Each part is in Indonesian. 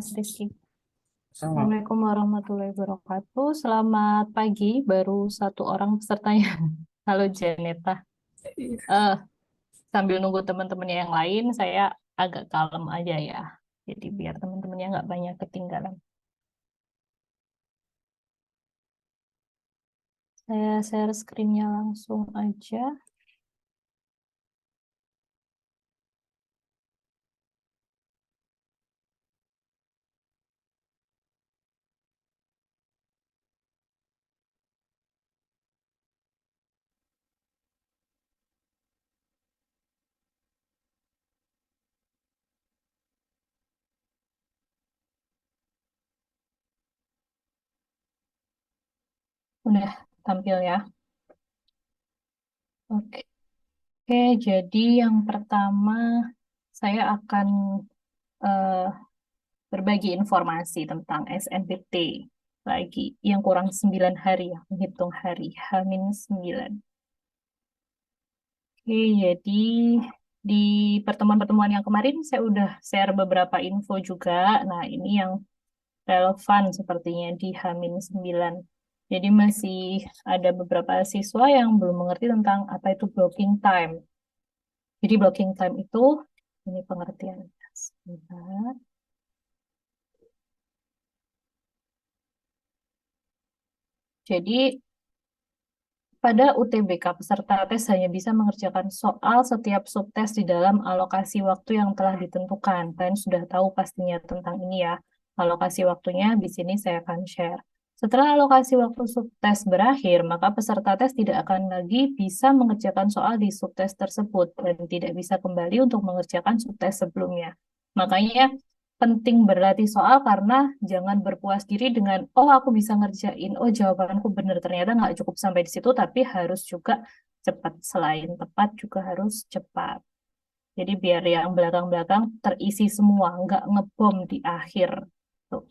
Mas Rizky. Sama. Assalamualaikum warahmatullahi wabarakatuh. Selamat pagi, baru satu orang pesertanya. Halo Janeta. Eh, Sambil nunggu teman-temannya yang lain, saya agak kalem aja ya. Jadi biar teman-temannya nggak banyak ketinggalan. Saya share screen-nya langsung aja. Udah tampil ya. Oke, jadi yang pertama saya akan eh, berbagi informasi tentang SNBT lagi yang kurang 9 hari ya, menghitung hari H-9. Oke, jadi di pertemuan-pertemuan yang kemarin saya udah share beberapa info juga. Nah, ini yang relevan sepertinya di H-9. Jadi masih ada beberapa siswa yang belum mengerti tentang apa itu blocking time. Jadi blocking time itu, ini pengertiannya. Sebentar. Jadi pada UTBK, peserta tes hanya bisa mengerjakan soal setiap subtes di dalam alokasi waktu yang telah ditentukan. Kalian sudah tahu pastinya tentang ini ya. Alokasi waktunya di sini saya akan share. Setelah alokasi waktu subtes berakhir, maka peserta tes tidak akan lagi bisa mengerjakan soal di subtes tersebut dan tidak bisa kembali untuk mengerjakan subtes sebelumnya. Makanya penting berlatih soal karena jangan berpuas diri dengan oh aku bisa ngerjain, oh jawabanku benar, ternyata nggak cukup sampai di situ tapi harus juga cepat, selain tepat juga harus cepat. Jadi biar yang belakang-belakang terisi semua, nggak ngebom di akhir tuh.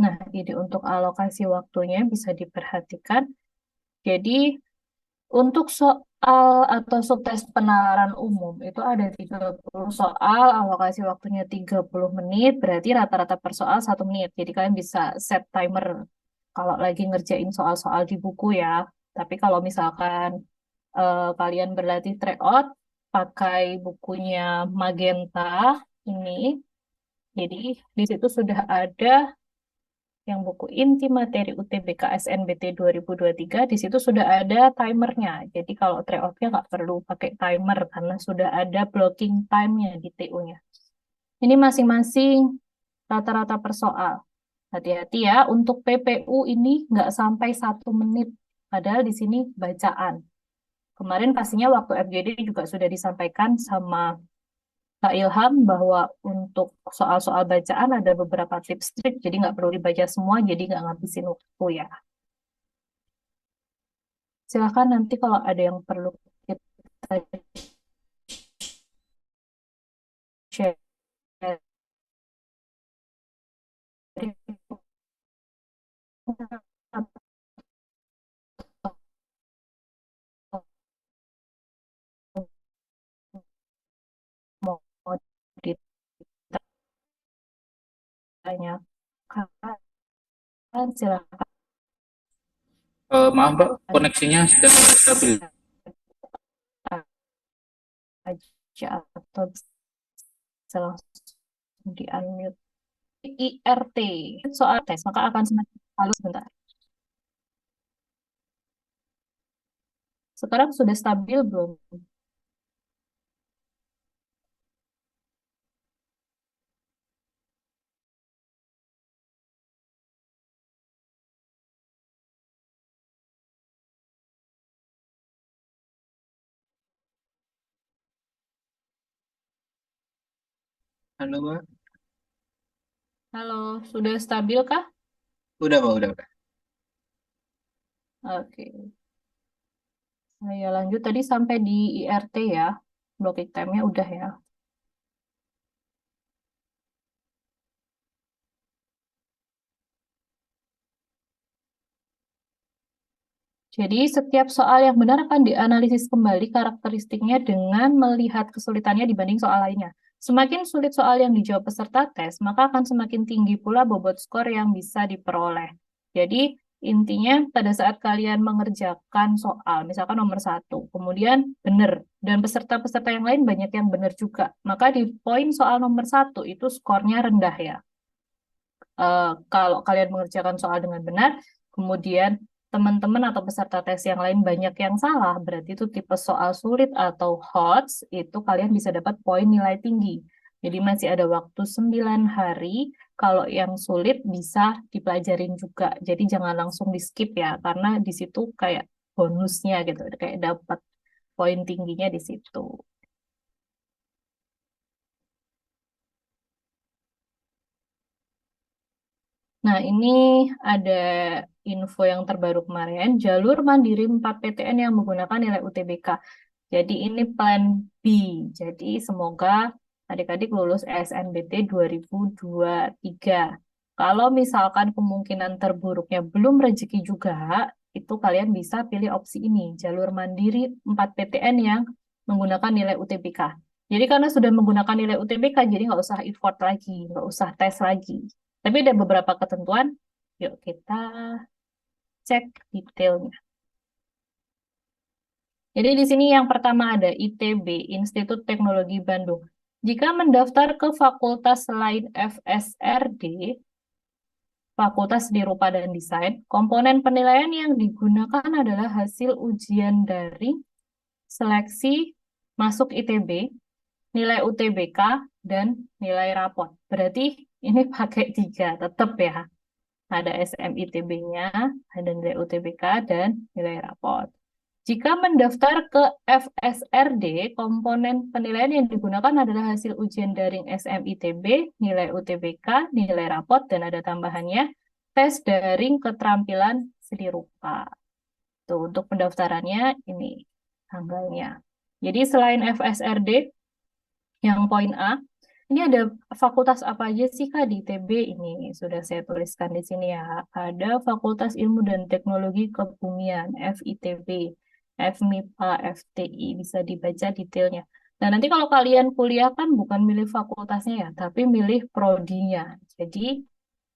Nah, jadi untuk alokasi waktunya bisa diperhatikan. Jadi untuk soal atau subtes penalaran umum itu ada 30 soal, alokasi waktunya 30 menit, berarti rata-rata per soal 1 menit. Jadi kalian bisa set timer kalau lagi ngerjain soal-soal di buku ya. Tapi kalau misalkan kalian berlatih tryout, pakai bukunya Magenta ini, jadi di situ sudah ada yang buku inti materi UTBK SNBT 2023, di situ sudah ada timernya. Jadi kalau tryout-nya nggak perlu pakai timer karena sudah ada blocking time-nya di TU-nya. Ini masing-masing rata-rata per soal. Hati-hati ya, untuk PPU ini nggak sampai 1 menit. Padahal di sini bacaan. Kemarin pastinya waktu FGD juga sudah disampaikan sama Kak Ilham bahwa untuk soal-soal bacaan ada beberapa tips trik, jadi nggak perlu dibaca semua, jadi nggak ngabisin waktu ya. Silakan nanti kalau ada yang perlu kita share mau ditanyakan, silakan Maaf Mbak, koneksinya sedang tidak stabil. aja atau bisa langsung di unmute. IRT soal tes maka akan semakin halus sebentar. Sekarang sudah stabil belum? Halo Mbak. Halo, sudah stabil kah? Udah Mbak, udah. Oke. Nah, ya lanjut tadi sampai di IRT ya. Blocking time-nya udah ya. Jadi setiap soal yang benar akan dianalisis kembali karakteristiknya dengan melihat kesulitannya dibanding soal lainnya. Semakin sulit soal yang dijawab peserta tes, maka akan semakin tinggi pula bobot skor yang bisa diperoleh. Jadi, intinya pada saat kalian mengerjakan soal, misalkan nomor satu, kemudian benar, dan peserta-peserta yang lain banyak yang benar juga, maka di poin soal nomor satu itu skornya rendah ya. Kalau kalian mengerjakan soal dengan benar, kemudian teman-teman atau peserta tes yang lain banyak yang salah, berarti itu tipe soal sulit atau HOTS, itu kalian bisa dapat poin nilai tinggi. Jadi masih ada waktu 9 hari, kalau yang sulit bisa dipelajarin juga. Jadi jangan langsung di skip ya, karena di situ kayak bonusnya gitu, kayak dapat poin tingginya di situ. Nah, ini ada info yang terbaru kemarin, jalur mandiri 4 PTN yang menggunakan nilai UTBK. Jadi ini plan B. Jadi semoga adik-adik lulus SNBT 2023. Kalau misalkan kemungkinan terburuknya belum rezeki juga, itu kalian bisa pilih opsi ini, jalur mandiri 4 PTN yang menggunakan nilai UTBK. Jadi karena sudah menggunakan nilai UTBK, jadi nggak usah effort lagi, nggak usah tes lagi. Tapi ada beberapa ketentuan, yuk kita cek detailnya. Jadi di sini yang pertama ada ITB, Institut Teknologi Bandung. Jika mendaftar ke fakultas selain FSRD, Fakultas Seni Rupa dan Desain, komponen penilaian yang digunakan adalah hasil ujian daring, seleksi masuk ITB, nilai UTBK, dan nilai rapot. Berarti ini pakai tiga, tetap ya. Ada SMITB-nya, ada nilai UTBK, dan nilai rapot. Jika mendaftar ke FSRD, komponen penilaian yang digunakan adalah hasil ujian daring SMITB, nilai UTBK, nilai rapot, dan ada tambahannya, tes daring keterampilan seni rupa. Tuh, untuk pendaftarannya ini tanggalnya. Jadi selain FSRD, yang poin A, ini ada fakultas apa aja sih Kak di ITB? Ini sudah saya tuliskan di sini ya. Ada Fakultas Ilmu dan Teknologi Kebumian, FITB, FMIPA, FTI, bisa dibaca detailnya. Nah, nanti kalau kalian kuliah kan bukan milih fakultasnya ya, tapi milih prodinya. Jadi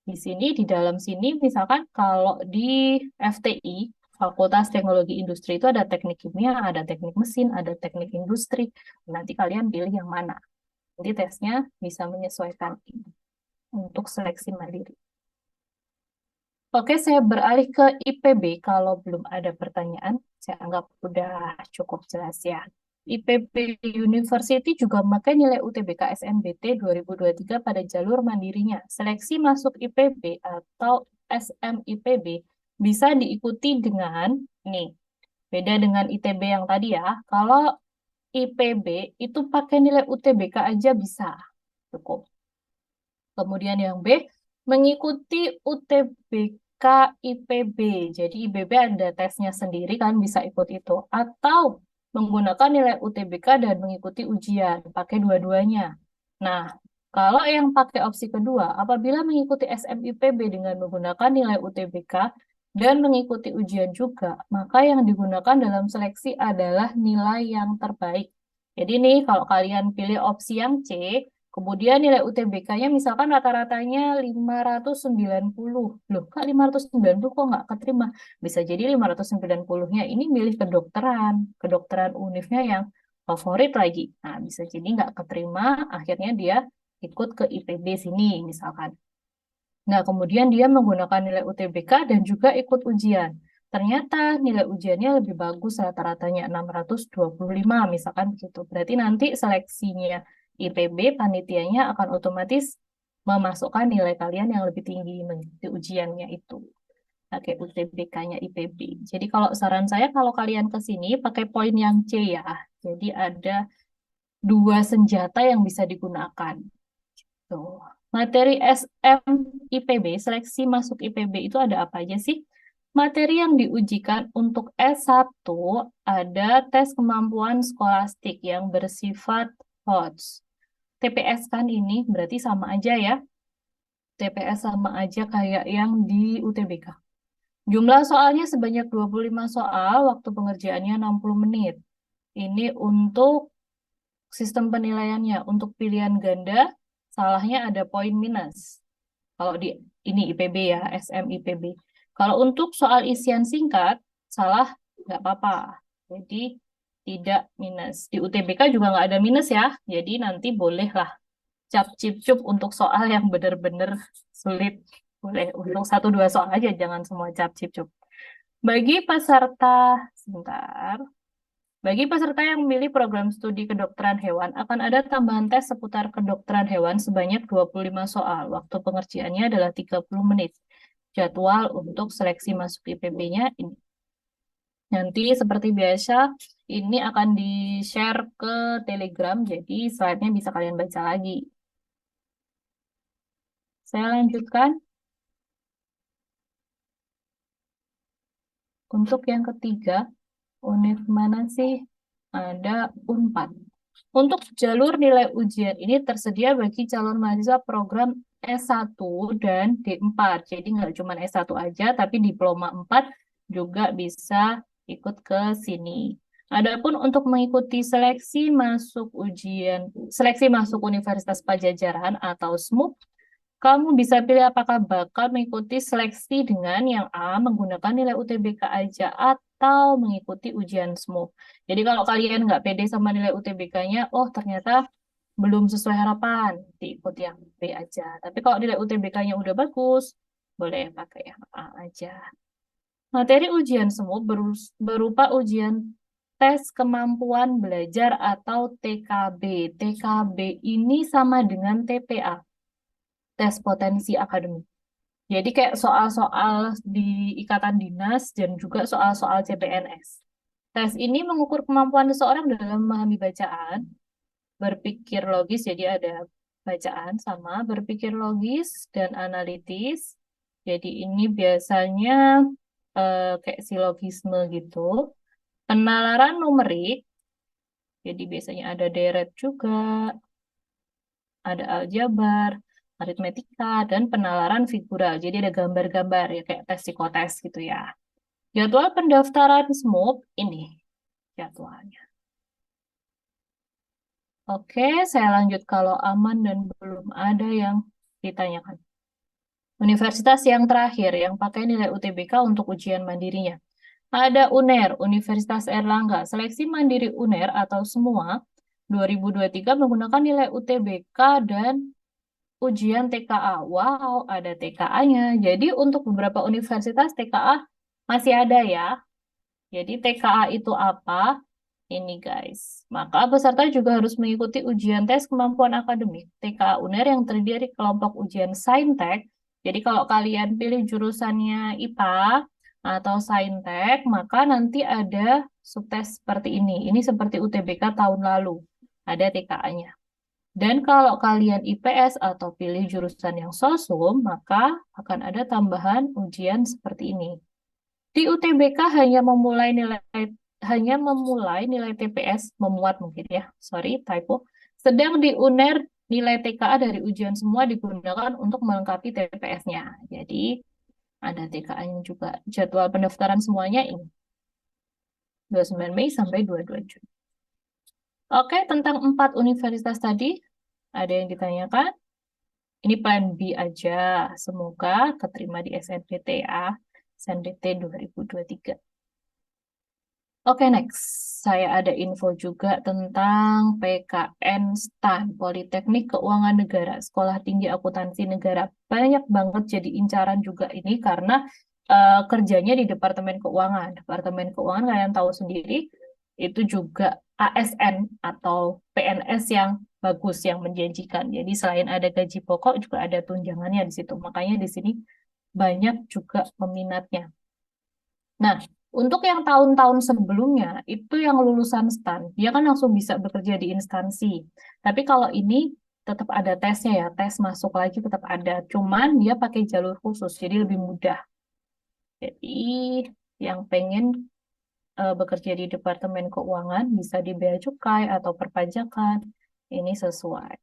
di sini, di dalam sini, misalkan kalau di FTI, Fakultas Teknologi Industri itu ada teknik kimia, ada teknik mesin, ada teknik industri. Nanti kalian pilih yang mana. Jadi tesnya bisa menyesuaikan ini untuk seleksi mandiri. Oke, saya beralih ke IPB. Kalau belum ada pertanyaan, saya anggap udah cukup jelas ya. IPB University juga memakai nilai UTBK SNBT 2023 pada jalur mandirinya. Seleksi masuk IPB atau SMIPB bisa diikuti dengan, nih, beda dengan ITB yang tadi ya. Kalau IPB itu pakai nilai UTBK aja bisa, cukup. Kemudian yang B, mengikuti UTBK IPB. Jadi IPB ada tesnya sendiri, kan bisa ikut itu. Atau menggunakan nilai UTBK dan mengikuti ujian, pakai dua-duanya. Nah, kalau yang pakai opsi kedua, apabila mengikuti SMIPB dengan menggunakan nilai UTBK dan mengikuti ujian juga, maka yang digunakan dalam seleksi adalah nilai yang terbaik. Jadi nih, kalau kalian pilih opsi yang C, kemudian nilai UTBK-nya misalkan rata-ratanya 590. Loh, Kak 590 kok nggak keterima? Bisa jadi 590-nya ini milih kedokteran. Kedokteran univnya yang favorit lagi. Nah, bisa jadi nggak keterima, akhirnya dia ikut ke IPB sini misalkan. Nah, kemudian dia menggunakan nilai UTBK dan juga ikut ujian. Ternyata nilai ujiannya lebih bagus, rata-ratanya 625 misalkan begitu. Berarti nanti seleksinya IPB, panitianya akan otomatis memasukkan nilai kalian yang lebih tinggi mengikuti ujiannya itu. Pakai UTBK-nya IPB. Jadi kalau saran saya, kalau kalian ke sini pakai poin yang C ya. Jadi ada dua senjata yang bisa digunakan. Tuh. Materi SM IPB, seleksi masuk IPB itu ada apa aja sih? Materi yang diujikan untuk S1 ada tes kemampuan skolastik yang bersifat HOTS. TPS kan ini berarti sama aja ya. TPS sama aja kayak yang di UTBK. Jumlah soalnya sebanyak 25 soal, waktu pengerjaannya 60 menit. Ini untuk sistem penilaiannya. Untuk pilihan ganda, salahnya ada poin minus. Kalau di ini IPB ya, SM IPB. Kalau untuk soal isian singkat, salah nggak apa-apa. Jadi tidak minus. Di UTBK juga nggak ada minus ya. Jadi nanti bolehlah cap cip cup untuk soal yang benar-benar sulit. Boleh untuk satu dua soal aja, jangan semua cap cip cup. Bagi peserta, sebentar. Bagi peserta yang memilih program studi kedokteran hewan, akan ada tambahan tes seputar kedokteran hewan sebanyak 25 soal. Waktu pengerjaannya adalah 30 menit. Jadwal untuk seleksi masuk IPB-nya ini. Nanti seperti biasa, ini akan di-share ke Telegram, jadi slide-nya bisa kalian baca lagi. Saya lanjutkan. Untuk yang ketiga, unit mana sih? Ada UNPAD. Untuk jalur nilai ujian ini tersedia bagi calon mahasiswa program S1 dan D4. Jadi nggak cuma S1 aja, tapi diploma 4 juga bisa ikut ke sini. Adapun untuk mengikuti seleksi masuk Universitas Pajajaran atau SMUP, kamu bisa pilih apakah bakal mengikuti seleksi dengan yang A, menggunakan nilai UTBK aja, atau mengikuti ujian SMUP. Jadi kalau kalian nggak pede sama nilai UTBK-nya, oh ternyata belum sesuai harapan, diikut yang B aja. Tapi kalau nilai UTBK-nya udah bagus, boleh pakai yang A aja. Materi ujian SMUP berupa ujian tes kemampuan belajar atau TKB. TKB ini sama dengan TPA, tes potensi akademik. Jadi kayak soal-soal di ikatan dinas dan juga soal-soal CPNS. Tes ini mengukur kemampuan seseorang dalam memahami bacaan, berpikir logis, jadi ada bacaan sama berpikir logis dan analitis. Jadi ini biasanya kayak silogisme gitu. Penalaran numerik, jadi biasanya ada deret juga, ada aljabar, aritmetika, dan penalaran figural. Jadi ada gambar-gambar ya kayak tes psikotes gitu ya. Jadwal pendaftaran SMUP ini jadwalnya. Oke, saya lanjut kalau aman dan belum ada yang ditanyakan. Universitas yang terakhir yang pakai nilai UTBK untuk ujian mandirinya. Ada UNER, Universitas Erlangga. Seleksi mandiri UNER atau semua 2023 menggunakan nilai UTBK dan ujian TKA. Wow, ada TKA-nya. Jadi untuk beberapa universitas TKA masih ada ya. Jadi TKA itu apa? Ini guys. Maka peserta juga harus mengikuti ujian tes kemampuan akademik TKA UNER yang terdiri dari kelompok ujian Saintek. Jadi kalau kalian pilih jurusannya IPA atau Saintek, maka nanti ada subtes seperti ini. Ini seperti UTBK tahun lalu. Ada TKA-nya. Dan kalau kalian IPS atau pilih jurusan yang sosum, maka akan ada tambahan ujian seperti ini. Di UTBK hanya memulai nilai TPS memuat mungkin ya, sorry typo. Sedang di UNER nilai TKA dari ujian semua digunakan untuk melengkapi TPS-nya. Jadi ada TKA-nya juga. Jadwal pendaftaran semuanya ini 29 Mei sampai 22 Juni. Oke, tentang 4 universitas tadi ada yang ditanyakan? Ini plan B aja. Semoga keterima di SNPT ya. SNPT 2023. Oke, next. Saya ada info juga tentang PKN STAN, Politeknik Keuangan Negara, Sekolah Tinggi Akuntansi Negara. Banyak banget jadi incaran juga ini karena kerjanya di Departemen Keuangan. Departemen Keuangan kalian tahu sendiri, itu juga ASN atau PNS yang bagus, yang menjanjikan. Jadi selain ada gaji pokok, juga ada tunjangannya di situ. Makanya di sini banyak juga peminatnya. Nah, untuk yang tahun-tahun sebelumnya, itu yang lulusan STAN, dia kan langsung bisa bekerja di instansi. Tapi kalau ini tetap ada tesnya ya, tes masuk lagi tetap ada. Cuman dia pakai jalur khusus, jadi lebih mudah. Jadi yang pengen bekerja di Departemen Keuangan bisa di Bea Cukai atau Perpajakan, ini sesuai.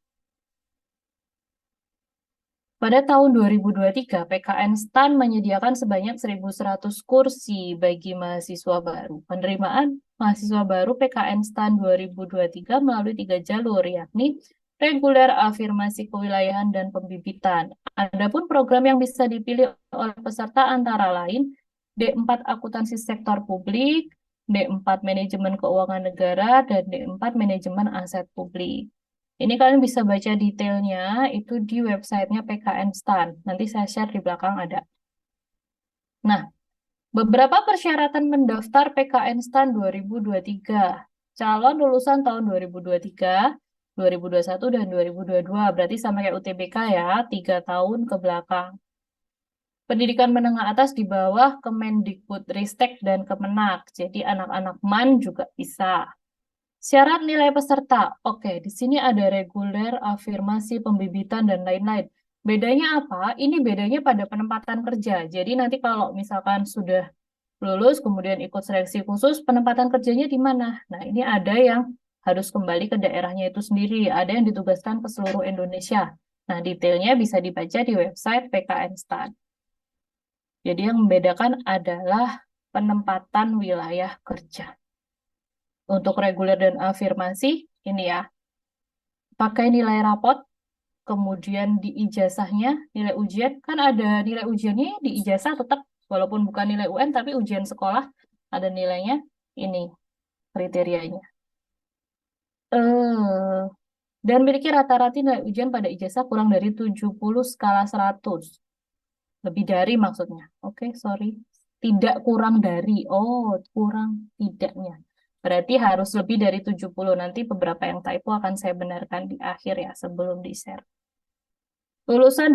Pada tahun 2023, PKN STAN menyediakan sebanyak 1.100 kursi bagi mahasiswa baru. Penerimaan mahasiswa baru PKN STAN 2023 melalui 3 jalur, yakni reguler, afirmasi kewilayahan, dan pembibitan. Adapun program yang bisa dipilih oleh peserta antara lain D4 Akuntansi Sektor Publik, D4 Manajemen Keuangan Negara, dan D4 Manajemen Aset Publik. Ini kalian bisa baca detailnya itu di websitenya PKN STAN. Nanti saya share di belakang ada. Nah, beberapa persyaratan mendaftar PKN STAN 2023. Calon lulusan tahun 2023, 2021, dan 2022. Berarti sama kayak UTBK ya, 3 tahun ke belakang. Pendidikan menengah atas di bawah Kemendikbudristek dan Kemenak. Jadi anak-anak MAN juga bisa. Syarat nilai peserta. Oke, di sini ada reguler, afirmasi, pembibitan, dan lain-lain. Bedanya apa? Ini bedanya pada penempatan kerja. Jadi nanti kalau misalkan sudah lulus, kemudian ikut seleksi khusus, penempatan kerjanya di mana? Nah, ini ada yang harus kembali ke daerahnya itu sendiri. Ada yang ditugaskan ke seluruh Indonesia. Nah, detailnya bisa dibaca di website PKN STAN. Jadi yang membedakan adalah penempatan wilayah kerja. Untuk reguler dan afirmasi, ini ya, pakai nilai rapot, kemudian di ijazahnya, nilai ujian, kan ada nilai ujiannya di ijazah tetap, walaupun bukan nilai UN, tapi ujian sekolah, ada nilainya, ini kriterianya. Eh, dan miliki rata-rata nilai ujian pada ijazah kurang dari 70 skala 100. Lebih dari maksudnya. Oke, sorry. Tidak kurang dari. Oh, kurang tidaknya. Berarti harus lebih dari 70. Nanti beberapa yang typo akan saya benarkan di akhir ya, sebelum di-share. Lulusan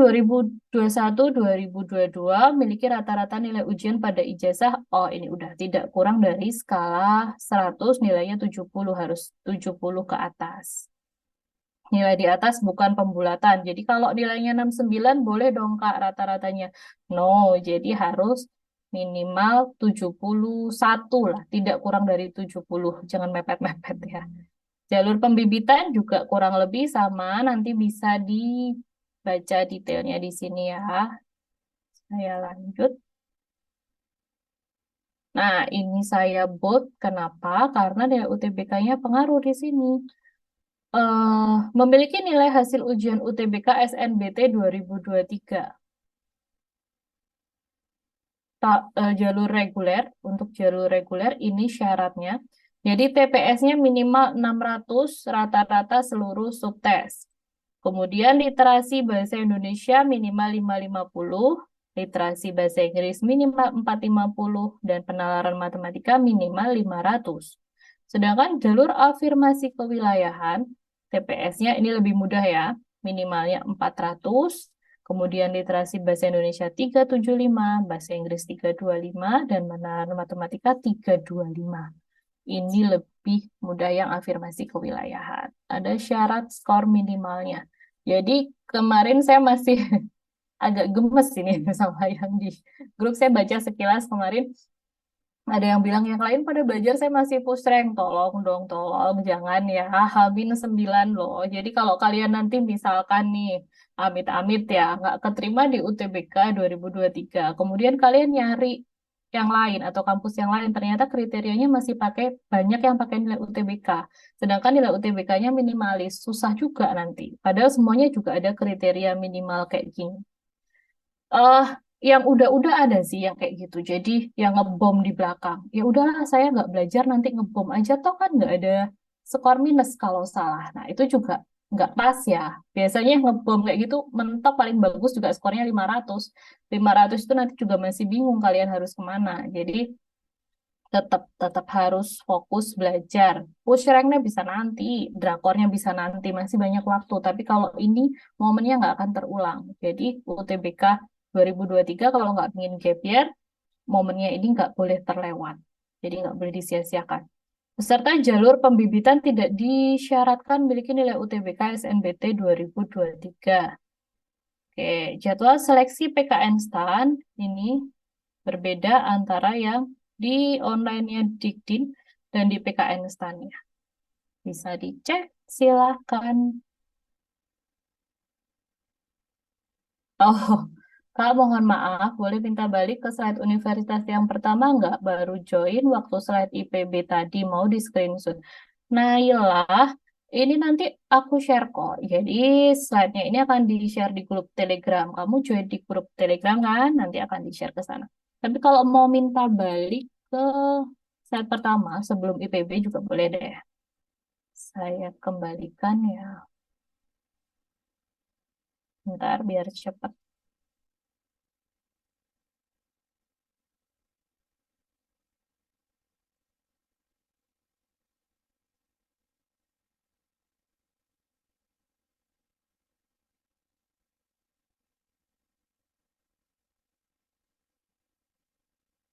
2021-2022 memiliki rata-rata nilai ujian pada ijazah. Oh, ini udah tidak kurang dari skala 100, nilainya 70, harus 70 ke atas. Nilai di atas bukan pembulatan. Jadi kalau nilainya 69 boleh dong Kak rata-ratanya. No, jadi harus minimal 71 lah, tidak kurang dari 70. Jangan mepet-mepet ya. Jalur pembibitan juga kurang lebih sama, nanti bisa dibaca detailnya di sini ya. Saya lanjut. Nah, ini saya bold. Kenapa? Karena nilai UTBK-nya pengaruh di sini. Memiliki nilai hasil ujian UTBK SNBT 2023. Jalur reguler, untuk jalur reguler ini syaratnya. Jadi TPS-nya minimal 600 rata-rata seluruh subtes. Kemudian literasi bahasa Indonesia minimal 550, literasi bahasa Inggris minimal 450, dan penalaran matematika minimal 500. Sedangkan jalur afirmasi kewilayahan, TPS-nya ini lebih mudah ya, minimalnya 400, kemudian literasi bahasa Indonesia 375, bahasa Inggris 325, dan penalaran matematika 325. Ini lebih mudah yang afirmasi kewilayahan. Ada syarat skor minimalnya. Jadi kemarin saya masih agak gemes ini sama yang di grup, saya baca sekilas kemarin, ada yang bilang yang lain pada belajar, saya masih push rank. Tolong dong, tolong jangan ya. H-9 loh. Jadi kalau kalian nanti misalkan nih, amit-amit ya, nggak keterima di UTBK 2023. Kemudian kalian nyari yang lain atau kampus yang lain, ternyata kriterianya masih pakai, banyak yang pakai nilai UTBK. Sedangkan nilai UTBK-nya minimalis, susah juga nanti. Padahal semuanya juga ada kriteria minimal kayak gini. eh yang udah ada sih yang kayak gitu. Jadi yang ngebom di belakang. Ya udahlah, saya nggak belajar, nanti ngebom aja toh kan nggak ada skor minus kalau salah. Nah itu juga nggak pas ya. Biasanya yang ngebom kayak gitu mentok paling bagus juga skornya 500. 500 itu nanti juga masih bingung kalian harus kemana. Jadi tetap tetap harus fokus belajar. Push ranknya bisa nanti, drakornya bisa nanti, masih banyak waktu. Tapi kalau ini momennya nggak akan terulang. Jadi UTBK 2023 kalau nggak ingin gap year, momennya ini nggak boleh terlewat. Jadi nggak boleh disia-siakan. Peserta jalur pembibitan tidak disyaratkan memiliki nilai UTBK SNBT 2023. Oke, jadwal seleksi PKN STAN ini berbeda antara yang di online-nya Dikdin dan di PKN STAN-nya. Bisa dicek, silakan. Oh, Kak, mohon maaf, boleh minta balik ke slide universitas yang pertama nggak? Baru join waktu slide IPB tadi, mau di screenshot. Nailah, ini nanti aku share kok. Jadi slide-nya ini akan di-share di grup Telegram. Kamu join di grup Telegram kan? Nanti akan di-share ke sana. Tapi kalau mau minta balik ke slide pertama sebelum IPB juga boleh deh. Saya kembalikan ya. Ntar biar cepat.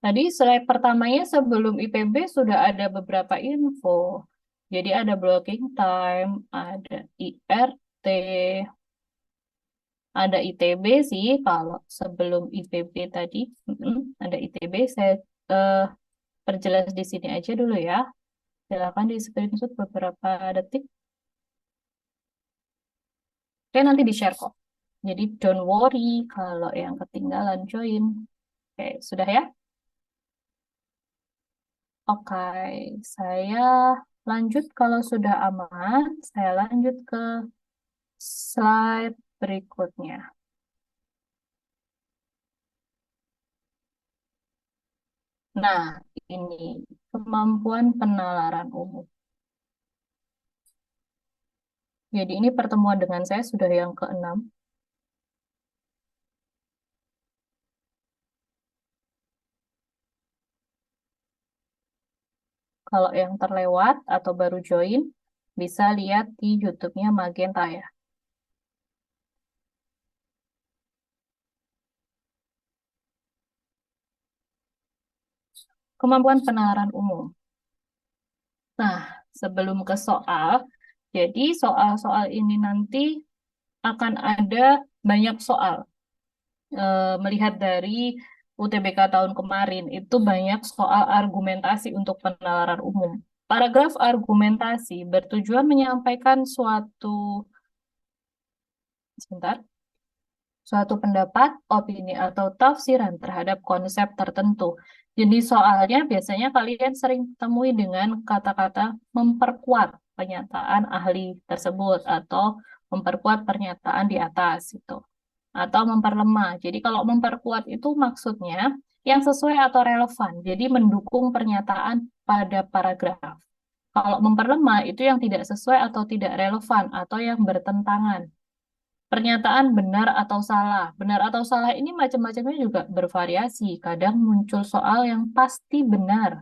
Tadi slide pertamanya sebelum IPB sudah ada beberapa info. Jadi ada blocking time, ada IRT, ada ITB sih kalau sebelum IPB tadi. Ada ITB, saya eh, perjelas di sini aja dulu ya. Silakan di screenshot beberapa detik. Oke, nanti di-share kok. Jadi don't worry kalau yang ketinggalan join. Oke, sudah ya? Oke, saya lanjut kalau sudah aman, saya lanjut ke slide berikutnya. Nah, ini kemampuan penalaran umum. Jadi ini pertemuan dengan saya sudah yang keenam. Kalau yang terlewat atau baru join, bisa lihat di YouTube-nya Magenta ya. Kemampuan penalaran umum. Nah, sebelum ke soal, jadi soal-soal ini nanti akan ada banyak soal. Melihat dari UTBK tahun kemarin, itu banyak soal argumentasi untuk penalaran umum. Paragraf argumentasi bertujuan menyampaikan sebentar, suatu pendapat, opini, atau tafsiran terhadap konsep tertentu. Jenis soalnya biasanya kalian sering temui dengan kata-kata memperkuat pernyataan ahli tersebut atau memperkuat pernyataan di atas itu atau memperlemah. Jadi kalau memperkuat itu maksudnya yang sesuai atau relevan. Jadi mendukung pernyataan pada paragraf. Kalau memperlemah itu yang tidak sesuai atau tidak relevan atau yang bertentangan. Pernyataan benar atau salah. Benar atau salah ini macam-macamnya juga bervariasi. Kadang muncul soal yang pasti benar,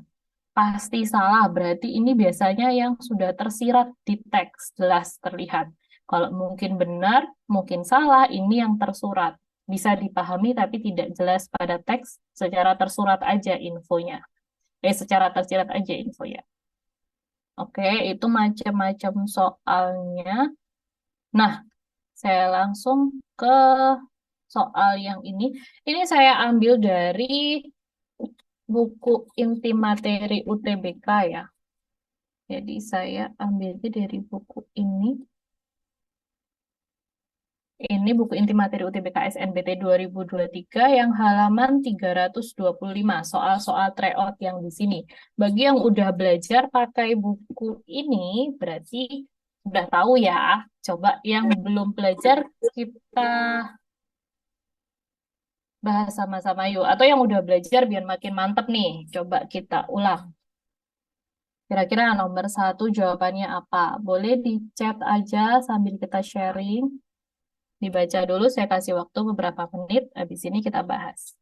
pasti salah. Berarti ini biasanya yang sudah tersirat di teks, jelas terlihat. Kalau mungkin benar, mungkin salah, ini yang tersurat. Bisa dipahami tapi tidak jelas pada teks, secara tersurat aja infonya. Secara tersirat aja infonya. Oke, itu macam-macam soalnya. Nah, saya langsung ke soal yang ini. Ini saya ambil dari buku inti materi UTBK ya. Jadi saya ambilnya dari buku ini. Ini buku inti materi UTBK SNBT 2023 yang halaman 325, soal-soal tryout yang di sini. Bagi yang udah belajar pakai buku ini, berarti udah tahu ya. Coba yang belum belajar, kita bahas sama-sama yuk. Atau yang udah belajar biar makin mantep nih. Coba kita ulang. Kira-kira nomor satu jawabannya apa? Boleh di chat aja sambil kita sharing. Dibaca dulu, saya kasih waktu beberapa menit. Habis ini kita bahas.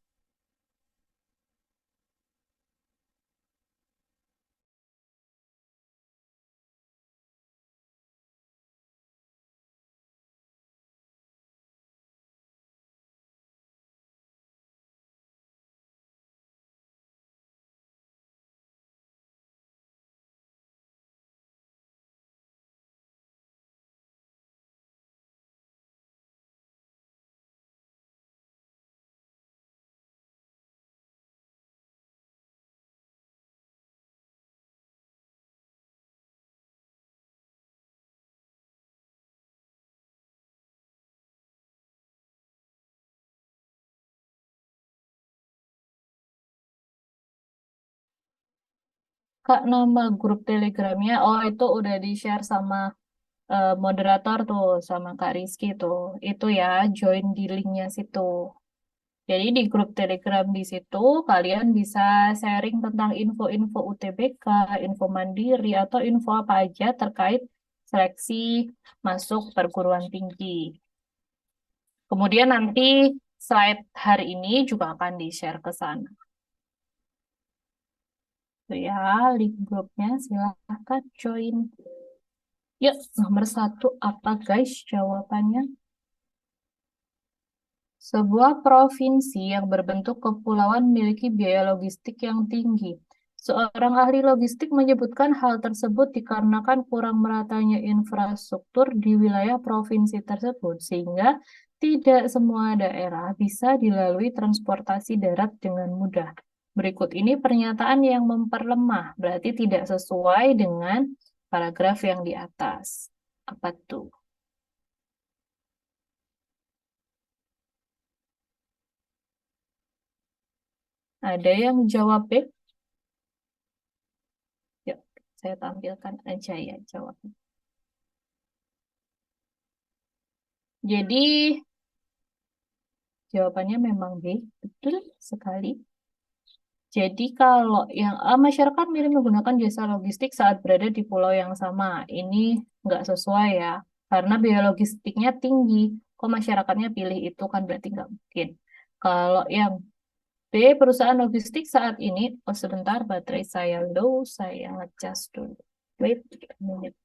Kak, nama grup Telegramnya, oh itu udah di-share sama moderator tuh, sama Kak Rizky tuh. Itu ya, join di linknya situ. Jadi di grup Telegram di situ kalian bisa sharing tentang info-info UTBK, info mandiri, atau info apa aja terkait seleksi masuk perguruan tinggi. Kemudian nanti slide hari ini juga akan di-share ke sana. Tuh ya, link grupnya silahkan join. Yuk, nomor satu apa guys jawabannya? Sebuah provinsi yang berbentuk kepulauan memiliki biaya logistik yang tinggi. Seorang ahli logistik menyebutkan hal tersebut dikarenakan kurang meratanya infrastruktur di wilayah provinsi tersebut, sehingga tidak semua daerah bisa dilalui transportasi darat dengan mudah. Berikut ini pernyataan yang memperlemah, berarti tidak sesuai dengan paragraf yang di atas. Apa tuh? Ada yang jawab B? Yuk, saya tampilkan aja ya jawabnya. Jadi, jawabannya memang B. Betul sekali. Jadi, kalau yang masyarakat mirip menggunakan jasa logistik saat berada di pulau yang sama. Ini nggak sesuai ya. Karena biaya logistiknya tinggi. Kok masyarakatnya pilih itu kan berarti nggak mungkin. Kalau yang B, perusahaan logistik saat ini. Oh, sebentar, baterai saya low. Saya ngecas dulu. Wait, a minute.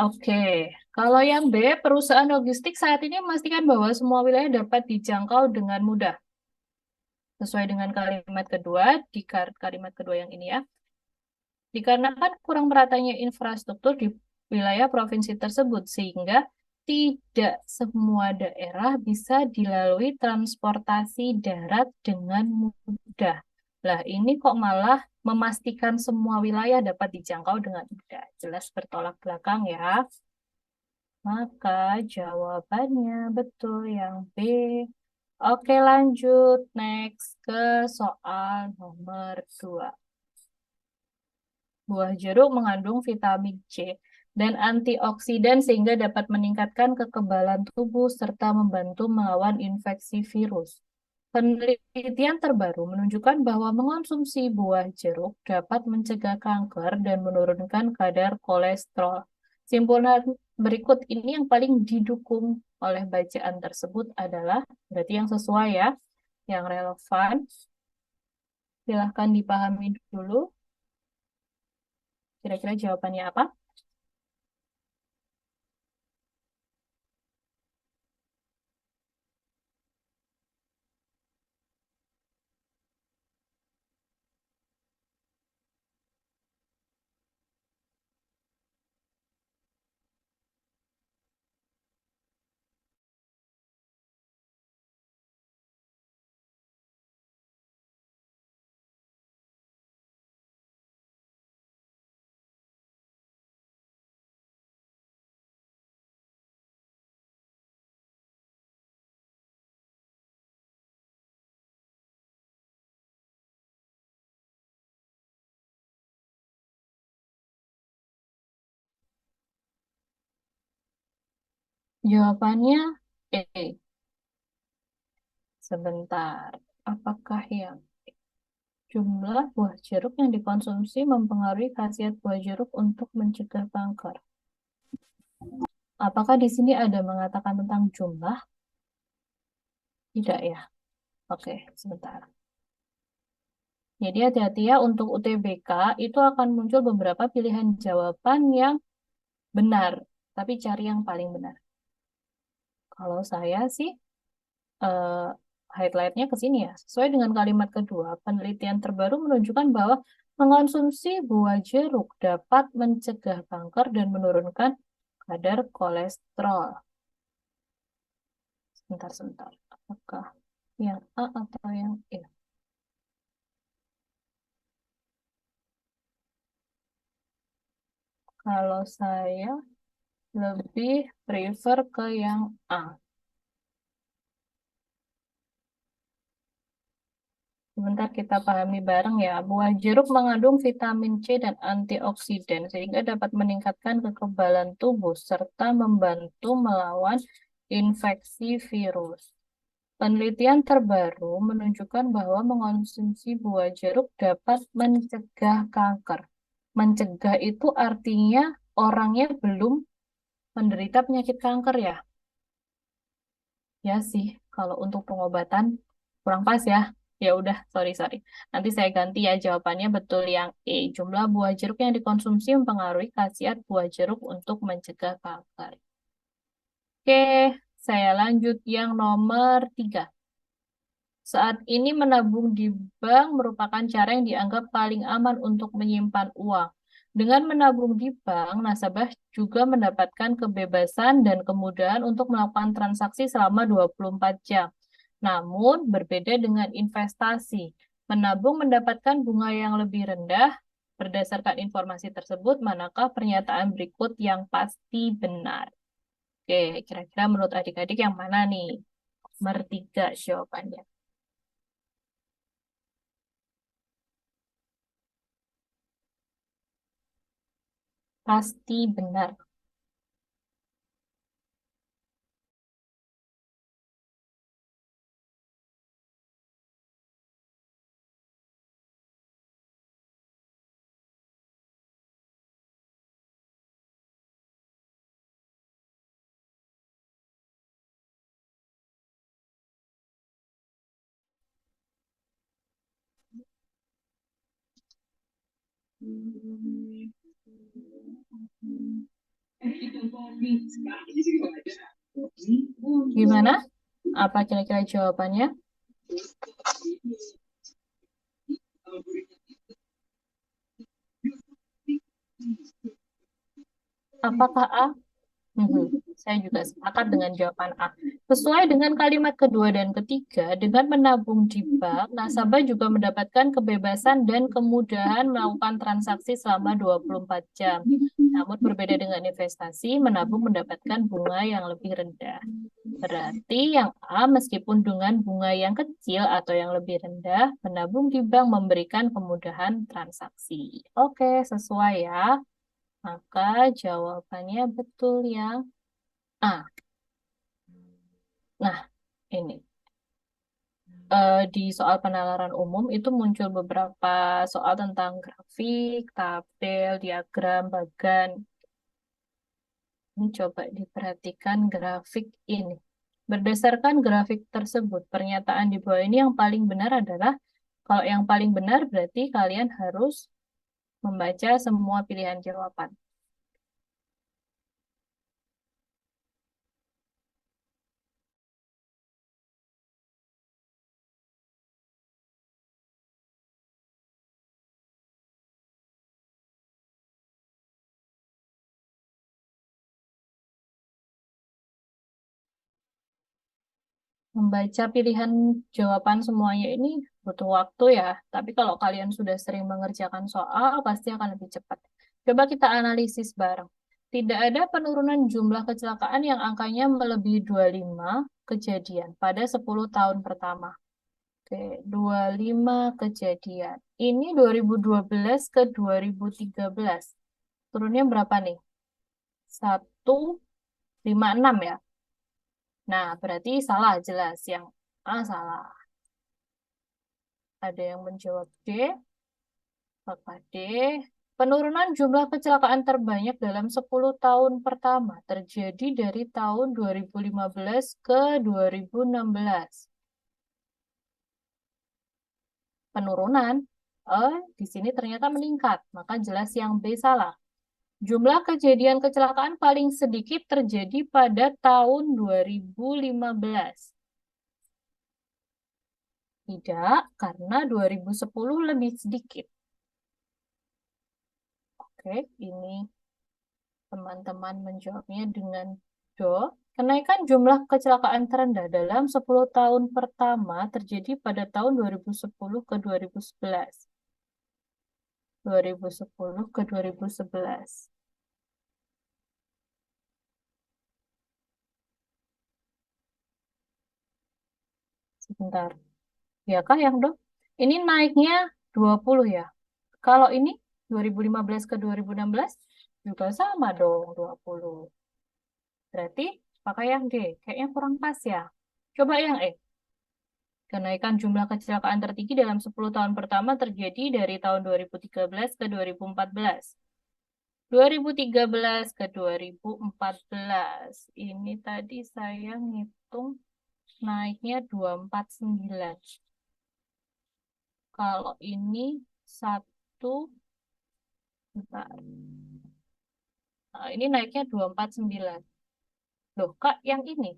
Oke, kalau yang B, perusahaan logistik saat ini memastikan bahwa semua wilayah dapat dijangkau dengan mudah. Sesuai dengan kalimat kedua, di kalimat kedua yang ini ya, dikarenakan kurang meratanya infrastruktur di wilayah provinsi tersebut, sehingga tidak semua daerah bisa dilalui transportasi darat dengan mudah. Lah, ini kok malah memastikan semua wilayah dapat dijangkau dengan mudah. Jelas bertolak belakang ya. Maka jawabannya betul yang B. Oke, lanjut. Next ke soal nomor 2. Buah jeruk mengandung vitamin C dan antioksidan sehingga dapat meningkatkan kekebalan tubuh serta membantu melawan infeksi virus. Penelitian terbaru menunjukkan bahwa mengonsumsi buah jeruk dapat mencegah kanker dan menurunkan kadar kolesterol. Simpulan berikut ini yang paling didukung oleh bacaan tersebut adalah, berarti yang sesuai ya, yang relevan. Silahkan dipahami dulu. Kira-kira jawabannya apa? Jawabannya E. Sebentar. Apakah yang jumlah buah jeruk yang dikonsumsi mempengaruhi khasiat buah jeruk untuk mencegah kanker? Apakah di sini ada mengatakan tentang jumlah? Tidak ya. Oke, sebentar. Jadi hati-hati ya untuk UTBK itu akan muncul beberapa pilihan jawaban yang benar, tapi cari yang paling benar. Kalau saya sih highlightnya ke sini ya. Sesuai dengan kalimat kedua, penelitian terbaru menunjukkan bahwa Mengonsumsi buah jeruk dapat mencegah kanker dan menurunkan kadar kolesterol. Sebentar. Apakah yang A atau yang E? Kalau saya lebih prefer ke yang A. Sebentar kita pahami bareng ya. Buah jeruk mengandung vitamin C dan antioksidan sehingga dapat meningkatkan kekebalan tubuh serta membantu melawan infeksi virus. Penelitian terbaru menunjukkan bahwa mengonsumsi buah jeruk dapat mencegah kanker. Mencegah itu artinya orangnya belum menderita penyakit kanker ya. Ya sih, kalau untuk pengobatan kurang pas ya. Ya udah, sorry. Nanti saya ganti ya jawabannya betul yang E. Jumlah buah jeruk yang dikonsumsi mempengaruhi khasiat buah jeruk untuk mencegah kanker. Oke, saya lanjut yang nomor 3. Saat ini menabung di bank merupakan cara yang dianggap paling aman untuk menyimpan uang. Dengan menabung di bank, nasabah juga mendapatkan kebebasan dan kemudahan untuk melakukan transaksi selama 24 jam. Namun, berbeda dengan investasi. Menabung mendapatkan bunga yang lebih rendah. Berdasarkan informasi tersebut, manakah pernyataan berikut yang pasti benar? Oke, kira-kira menurut adik-adik yang mana nih? Nomor 3 jawabannya. Pasti benar. Gimana? Apa kira-kira jawabannya? Apakah A? Mhm. Saya juga sepakat dengan jawaban A. Sesuai dengan kalimat kedua dan ketiga, dengan menabung di bank, nasabah juga mendapatkan kebebasan dan kemudahan melakukan transaksi selama 24 jam. Namun berbeda dengan investasi, menabung mendapatkan bunga yang lebih rendah. Berarti yang A, meskipun dengan bunga yang kecil atau yang lebih rendah, menabung di bank memberikan kemudahan transaksi. Oke, sesuai ya. Maka jawabannya betul yang A. Nah, ini. Di soal penalaran umum itu muncul beberapa soal tentang grafik, tabel, diagram, bagan. Ini coba diperhatikan grafik ini. Berdasarkan grafik tersebut, pernyataan di bawah ini yang paling benar adalah, kalau yang paling benar berarti kalian harus membaca semua pilihan jawaban. Membaca pilihan jawaban semuanya ini butuh waktu ya, tapi kalau kalian sudah sering mengerjakan soal, pasti akan lebih cepat. Coba kita analisis bareng. Tidak ada penurunan jumlah kecelakaan yang angkanya melebihi 25 kejadian pada 10 tahun pertama. Oke, 25 kejadian. Ini 2012 ke 2013. Turunnya berapa nih? 156 ya? Nah, berarti salah jelas. Yang A salah. Ada yang menjawab D, Bapak D. Penurunan jumlah kecelakaan terbanyak dalam 10 tahun pertama terjadi dari tahun 2015 ke 2016. Penurunan, di sini ternyata meningkat, maka jelas yang B salah. Jumlah kejadian kecelakaan paling sedikit terjadi pada tahun 2015. Tidak, karena 2010 lebih sedikit. Oke, ini teman-teman menjawabnya dengan do. Kenaikan jumlah kecelakaan terendah dalam 10 tahun pertama terjadi pada tahun 2010 ke 2011. 2010 ke 2011. Sebentar. Ya kah yang do? Ini naiknya 20 ya. Kalau ini 2015 ke 2016 juga sama dong 20. Berarti pakai yang D. Kayaknya kurang pas ya. Coba yang E. Kenaikan jumlah kecelakaan tertinggi dalam 10 tahun pertama terjadi dari tahun 2013 ke 2014. 2013 ke 2014. Ini tadi saya ngitung naiknya 249. Kalau ini satu, bentar. Nah, ini naiknya 249. Loh, Kak, yang ini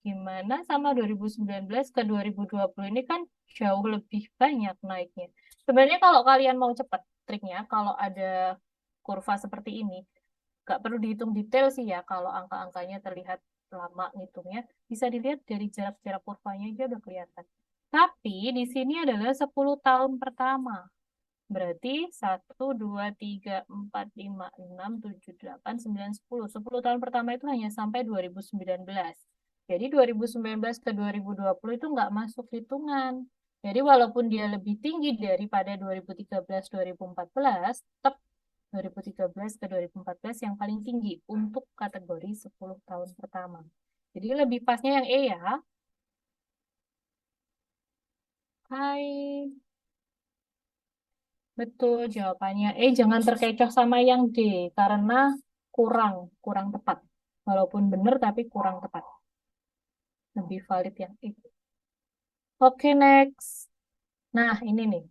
gimana sama 2019 ke 2020 ini kan jauh lebih banyak naiknya. Sebenarnya kalau kalian mau cepat, triknya kalau ada kurva seperti ini, nggak perlu dihitung detail sih ya kalau angka-angkanya terlihat lama ngitungnya, bisa dilihat dari jarak-jarak kurvanya aja udah kelihatan. Tapi di sini adalah 10 tahun pertama. Berarti 1, 2, 3, 4, 5, 6, 7, 8, 9, 10. 10 tahun pertama itu hanya sampai 2019. Jadi 2019 ke 2020 itu nggak masuk hitungan. Jadi walaupun dia lebih tinggi daripada 2013-2014, tetap 2013 ke 2014 yang paling tinggi untuk kategori 10 tahun pertama. Jadi lebih pasnya yang E ya. Hai. Betul, jawabannya E. Jangan terkecoh sama yang D, karena kurang, kurang tepat. Walaupun benar, tapi kurang tepat. Lebih valid yang E. Oke, next. Nah, ini nih.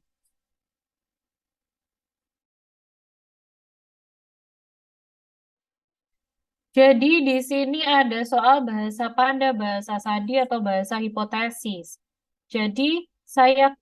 Jadi di sini ada soal bahasa panda, bahasa sandi, atau bahasa hipotesis. Jadi saya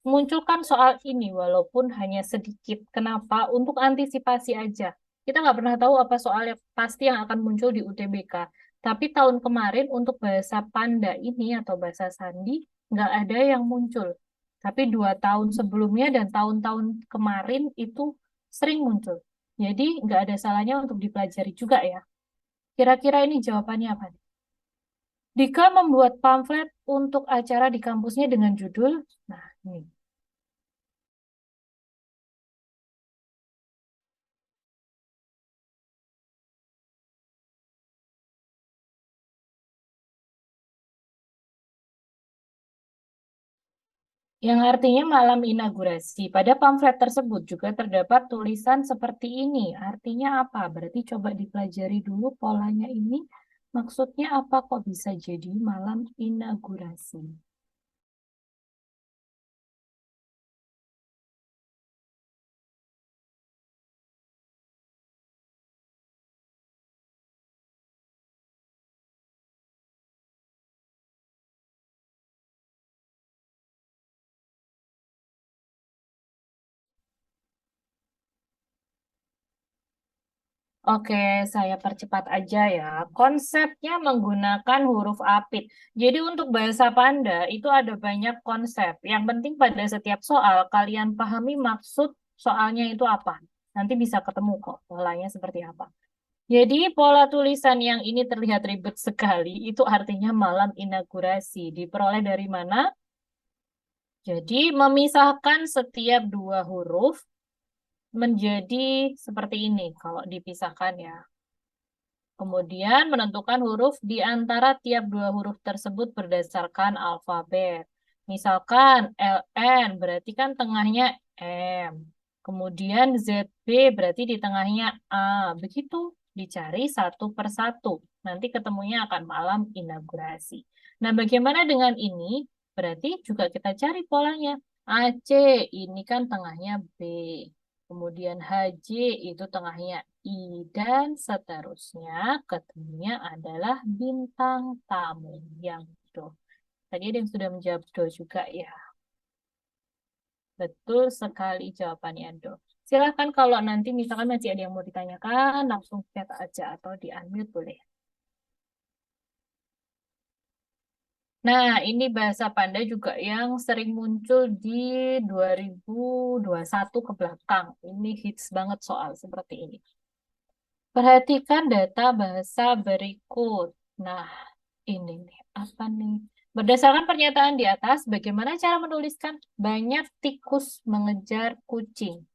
munculkan soal ini walaupun hanya sedikit. Kenapa? Untuk antisipasi aja. Kita nggak pernah tahu apa soal yang pasti yang akan muncul di UTBK. Tapi tahun kemarin untuk bahasa Panda ini atau bahasa Sandi nggak ada yang muncul. Tapi 2 tahun sebelumnya dan tahun-tahun kemarin itu sering muncul. Jadi nggak ada salahnya untuk dipelajari juga ya. Kira-kira ini jawabannya apa? Dika membuat pamflet untuk acara di kampusnya dengan judul, nah ini. Yang artinya malam inaugurasi. Pada pamflet tersebut juga terdapat tulisan seperti ini. Artinya apa? Berarti coba dipelajari dulu polanya ini. Maksudnya apa kok bisa jadi malam inaugurasi? Oke, saya percepat aja ya. Konsepnya menggunakan huruf apit. Jadi untuk bahasa Panda itu ada banyak konsep. Yang penting pada setiap soal kalian pahami maksud soalnya itu apa. Nanti bisa ketemu kok polanya seperti apa. Jadi pola tulisan yang ini terlihat ribet sekali, itu artinya malam inaugurasi. Diperoleh dari mana? Jadi memisahkan setiap dua huruf menjadi seperti ini kalau dipisahkan ya. Kemudian menentukan huruf di antara tiap dua huruf tersebut berdasarkan alfabet. Misalkan LN berarti kan tengahnya M. Kemudian ZB berarti di tengahnya A. Begitu dicari satu per satu. Nanti ketemunya akan malam inaugurasi. Nah, bagaimana dengan ini? Berarti juga kita cari polanya. AC ini kan tengahnya B. Kemudian HJ itu tengahnya I dan seterusnya ketemunya adalah bintang tamu yang do. Tadi ada yang sudah menjawab do juga ya. Betul sekali jawabannya, Do. Silahkan kalau nanti misalkan masih ada yang mau ditanyakan, langsung chat aja atau di-unmute boleh. Nah, ini bahasa Panda juga yang sering muncul di 2021 ke belakang. Ini hits banget soal seperti ini. Perhatikan data bahasa berikut. Nah, ini nih, apa nih? Berdasarkan pernyataan di atas, bagaimana cara menuliskan banyak tikus mengejar kucing?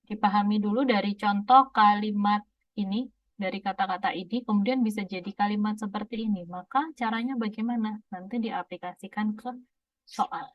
Dipahami dulu dari contoh kalimat ini, dari kata-kata ini, kemudian bisa jadi kalimat seperti ini. Maka caranya bagaimana? Nanti diaplikasikan ke soal.